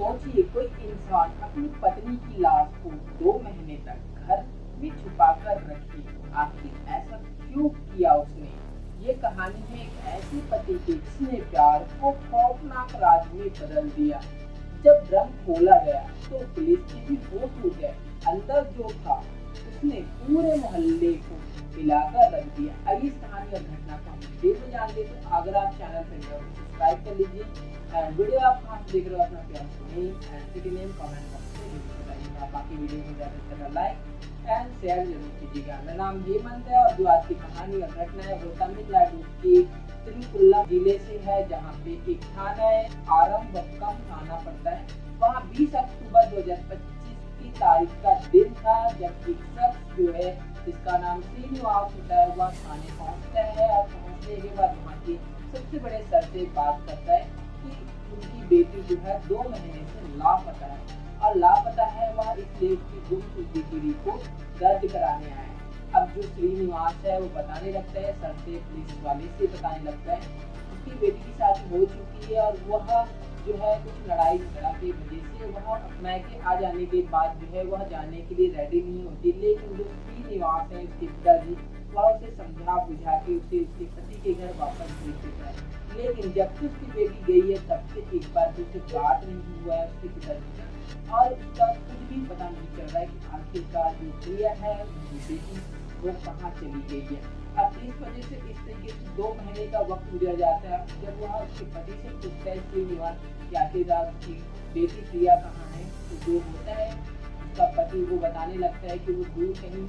सोचिए कोई इंसान अपनी पत्नी की लाश को 2 महीने तक घर में छुपा कर रखे। आखिर ऐसा क्यों किया उसने? ये कहानी है एक ऐसे पति की जिसने प्यार को खौफनाक राज में बदल दिया। जब ड्रम खोला गया तो पुलिस के भी होश उड़ गए। अंदर जो था उसने पूरे मोहल्ले को हिलाकर रख दिया। आइए इस कहानी और घटना को हम डिटेल में जान लेते हैं। अगर आप चैनल पर नए हो तो सब्सक्राइब कर लीजिए एंड वीडियो आप कहाँ से देख रहे हो अपना प्यार सुनिए and city name comment box में जरूर बताइएगा। बाकी वीडियो को ज़्यादा से ज़्यादा लाइक एंड शेयर जरूर कीजिएगा। मेरा नाम हेमंत है और जो आज की कहानी और घटना है वो तमिलनाडु के तिरुकुल्ला जिले से है, जहाँ पे एक थाना है आरंबक्कम थाना पड़ता है। वहाँ 20 अक्टूबर 2025 की तारीख का दिन था जब एक शख्स जो है जिसका नाम श्रीनिवास होता है वह थाने पहुँचता है और पहुँचने के बाद वहाँ के सबसे बड़े सर से बात करता है कि उनकी बेटी जो है 2 महीने से लापता है और लापता है वह इसलिए उसकी गुमशुदगी की रिपोर्ट दर्ज कराने आए। अब जो श्रीनिवास है वो बताने लगता है, सर से पुलिस वाले से बताने लगता है उसकी बेटी की शादी हो चुकी है और वह जो है कुछ लड़ाई झगड़ा की वजह से वह मैके आ जाने के बाद जो है वह जाने के लिए रेडी नहीं होती। लेकिन जो श्रीनिवास है उसके पिताजी वह उसे समझा बुझा के उसे उसके पति के घर वापस भेज देता है। लेकिन जब से उसकी बेटी गई है तब से एक बार भी उसे बात नहीं हुआ है उसके पिताजी का और उसका कुछ भी पता नहीं चल रहा है कि आखिरकार जो प्रिया है उनकी बेटी वो कहाँ चली गई है। अब इस वजह से इस तरीके से 2 महीने का वक्त गुजर जाता है। जब वह उसके पति से पूछता है श्रीनिवास कि आखिरकार उसकी बेटी प्रिया कहाँ है, तो जो होता है उसका पति वो बताने लगता है कि वो दूर कहीं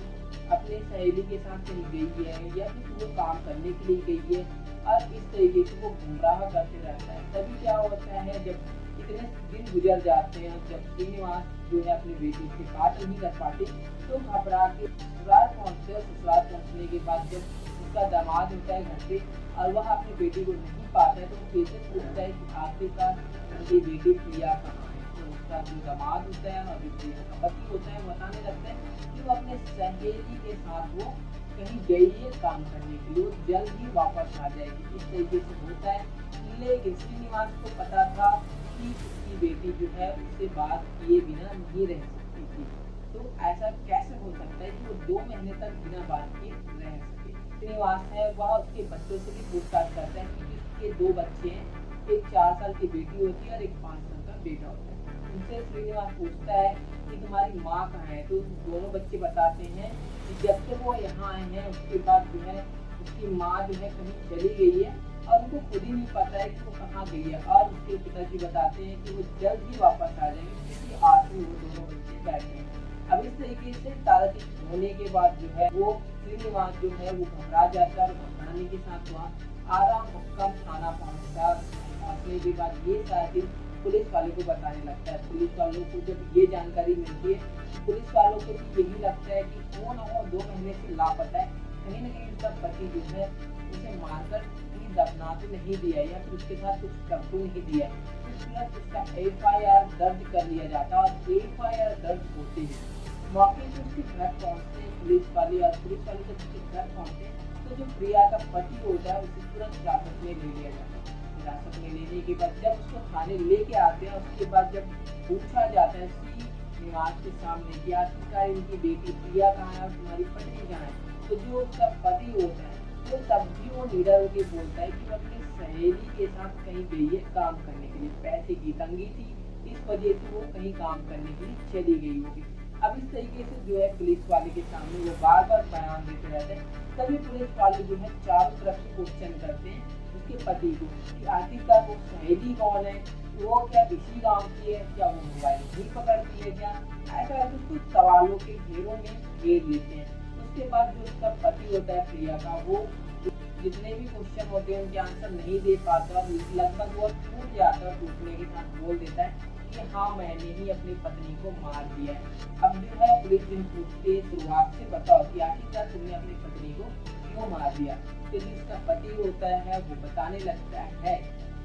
अपने सहेली के साथ कहीं गई है या फिर वो काम करने के लिए गई है और इस तरीके से वो गुमराह करते रहता है। तभी क्या होता है जब इतने दिन गुजर जाते हैं, जब श्रीनिवास जो है अपनी बेटी से बात नहीं कर पाते तो घबरा के ससुराल पहुंचते हैं। ससुराल पहुंचने के बाद जब उसका दामाद होता है घर पे और वह अपनी बेटी को नहीं पाता है तो वो कैसे पूछता है कि आखिरकार उनकी बेटी प्रिया कहाँ है। तो उसका जो दामाद होता है और जो प्रिया का पति होता है बताने लगता है कि वो अपने सहेली के साथ वो कहीं गई है काम करने के लिए, वो जल्द ही वापस आ जाएगी। इस तरीके से होता है। लेकिन श्रीनिवास को पता था कि उसकी बेटी जो है उससे बात किए बिना नहीं रह सकती थी। तो ऐसा कैसे हो सकता है कि वो 2 महीने तक बिना बात किए रह सके। श्रीनिवास है वह उसके बच्चों से भी पूछताछ करता है क्योंकि उसके 2 बच्चे हैं, एक 4 साल की बेटी होती है और एक 5 साल का बेटा होता है। उनसे श्रीनिवास पूछता है कि तुम्हारी माँ कहाँ है, तो दोनों बच्चे बताते हैं कि जब से वो यहाँ आए हैं उसके बाद जो है उसकी माँ जो है कहीं चली गई है और उनको खुद ही नहीं पता है कि वो कहाँ गई है। और उसके पिताजी बताते हैं कि वो जल्द ही वापस आ जाएंगे क्योंकि आज ही वो दोनों बच्चे बैठे हैं। अब इस तरीके से ताराचित होने के बाद जो है वो श्रीनिवास जो है वो घबरा जाता है और घबराने के साथ वहाँ आरंबक्कम थाना पहुँचने के बाद ये सारी पुलिस वाले को बताने लगता है। पुलिस वालों को जब ये जानकारी मिलती है पुलिस वालों को भी यही लगता है कि वो ना हो 2 महीने से लापता है, कहीं ना कहीं उसका पति जो है उसे मारकर दफना तो नहीं दिया या फिर उसके साथ कुछ कर तो नहीं दिया। इसलिए उसका FIR दर्ज कर लिया जाता है और FIR दर्ज होते ही मौके से उसके घर पहुंचते पुलिस वाले और पुलिस वाले जब उसके घर पहुंचते तो जो प्रिया का पति होता है उसे तुरंत हिरासत में ले लिया जाता है। हिरासत में लेने के बाद जब उसको थाने लेके आते हैं उसके बाद जब पूछा जाता है श्रीनिवास के सामने कि आखिरकार इनकी बेटी प्रिया कहाँ है और तुम्हारी पत्नी कहाँ है, तो जो उसका पति होता है वो तब भी वो निडर होकर बोलता है कि वो अपनी सहेली के साथ कहीं गई है काम करने के लिए, पैसे की तंगी थी इस वजह से वो कहीं काम करने के लिए चली गई होगी। अब इस तरीके से जो है पुलिस वाले के सामने वो बार बार बयान देते रहते हैं। तभी पुलिस वाले जो है चारों तरफ से क्वेश्चन करते हैं उसके पति को कि आखिरकार वो सहेली कौन है, वो क्या इसी गांव की है, क्या वो मोबाइल नहीं पकड़ती है, क्या ऐसा कुछ सवालों के घेरों में घेर लेते हैं। उसके बाद जो उसका पति होता है प्रिया का वो जितने भी क्वेश्चन होते हैं उनके आंसर नहीं दे पाता और लगभग वो टूट जाता है, टूटने के साथ बोल देता है कि हाँ मैंने ही अपनी पत्नी को मार दिया है। अब जो है पुलिस ने पूछते शुरुआत से बताओ कि आखिरकार तुमने अपनी पत्नी को क्यों मार दिया। तो जिसका पति होता है वो बताने लगता है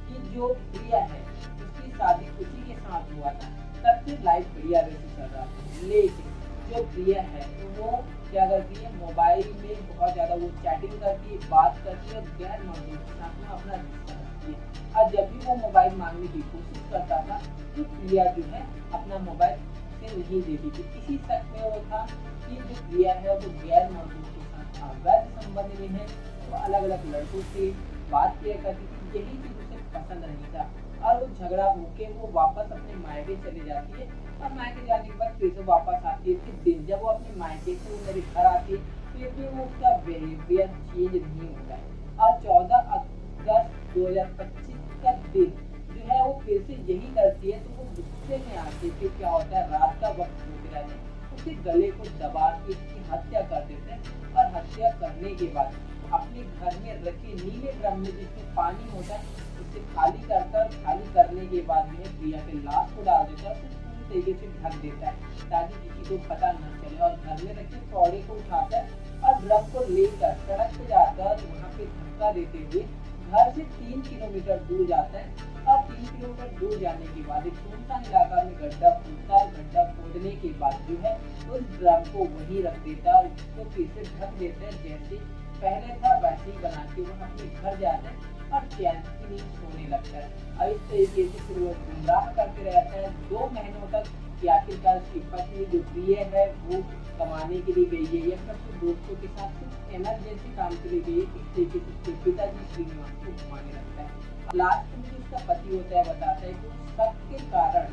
कि जो प्रिया है उसकी शादी उसी के साथ हुआ था, तब से लाइफ बढ़िया वैसे चल रहा था। लेकिन जो प्रिया है तो वो क्या करती है मोबाइल में बहुत ज़्यादा वो चैटिंग करती है, बात करती है और गैर मर्दों के साथ में अपना रिश्ता रखती जाती है। और जब भी वो मोबाइल मांगने की कोशिश करता था तो प्रिया जो है अपना मोबाइल उसे नहीं देती थी। इसी शक में वो था कि जो प्रिया है वो गैर मर्दों के साथ अवैध संबंध में है, वो अलग अलग लड़कों से बात किया करती थी। यही चीज उसे पसंद नहीं था और वो झगड़ा होके वो वापस अपने मायके चली जाती है और मायके जाने के बाद फिर से वापस आती है। फिर दिन जब वो अपने मायके से वो मेरे घर आती है फिर भी वो उसका बिहेवियर चेंज नहीं होता है। और 14 अगस्त 2025 का दिन जो है वो फिर से यही करती है। तो वो गुस्से में आके फिर क्या होता है, रात का वक्त होते रहते उसके गले को दबा के उसकी हत्या कर देते हैं और हत्या करने के बाद अपने घर में रखे नीले ड्रम में जिसमें पानी होता है उसे खाली करने के बाद जो है प्रिया के लाश को डाल देता है, उसे पूरी तरीके से ढक देता है ताकि किसी को पता न चले। और घर में रखे पौड़े को उठाता है और ड्रम को लेकर सड़क पे जाता है और वहाँ पे धक्का देते हुए घर से 3 किलोमीटर दूर जाता है। और 3 किलोमीटर दूर जाने के बाद एक सुनसान इलाका में गड्ढा खोदता है। गड्ढा खोदने के बाद जो है उस ड्रम को वहीं रख देता है और उसको फिर से ढक देता है, जैसे पहले था वैसे ही बना के वो अपने घर जाता है और चैन की नींद सोने लगता है। और इस तरीके से फिर वो गुमराह करते रहता है 2 महीनों तक कि आखिरकार उसकी पत्नी जो प्रिय है वो कमाने के लिए गई है या फिर अपने दोस्तों के साथ कुछ इमरजेंसी काम के लिए गई है। इस तरीके से उसके पिताजी श्रीनिवास को घुमाने लगता है। लास्ट में जो उसका पति होता है बताता है कि उस शक के कारण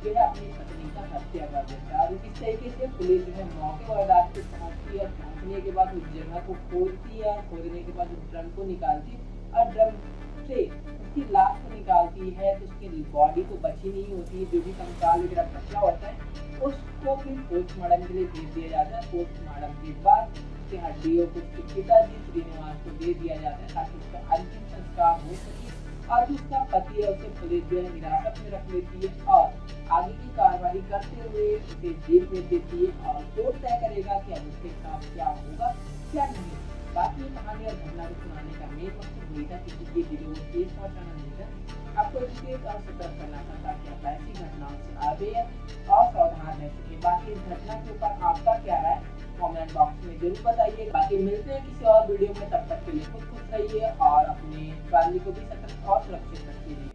जो है अपनी पत्नी का हत्या कर देता है। और इस तरीके से पुलिस जो है मौके वारदात पे पहुंचती है। पहुंचने के बाद उस जगह को खोदती है और खोदने के बाद उस ड्रम को निकालती है और ड्रम से उसकी लाश को निकालती है तो उसकी बॉडी को बची नहीं होती है, जो भी कंकाल वगैरह बचा होता है उसको फिर पोस्टमार्टम के लिए भेज दिया जाता है। पोस्टमार्टम के बाद उसकी हड्डियों को उसके पिताजी श्रीनिवास को दे दिया जाता है ताकि उसका अंतिम संस्कार हो सके। और जो उसका पति है उसे पुलिस जो है हिरासत में रख लेती है और आगे की कार्रवाई करते हुए उसे जेल भेज देती है और कोर्ट तय करेगा कि अब उसके साथ क्या होगा क्या नहीं। बाकी कहानी और घटना को सुनाने का मेन मकसद वही था किसी के दिलों को ठेस पहुंचाना नहीं था, आपको सचेत और सतर्क करना था ताकि आप ऐसी घटनाओं से आगे और सावधान रह सके। बाकी इस घटना के ऊपर आपका क्या राय कमेंट बॉक्स में जरूर बताइए। बाकी मिलते हैं किसी और वीडियो में, तब तक के लिए खुद खुश रहिए और अपने फैमिली को भी सतर्क और सुरक्षित रखिए।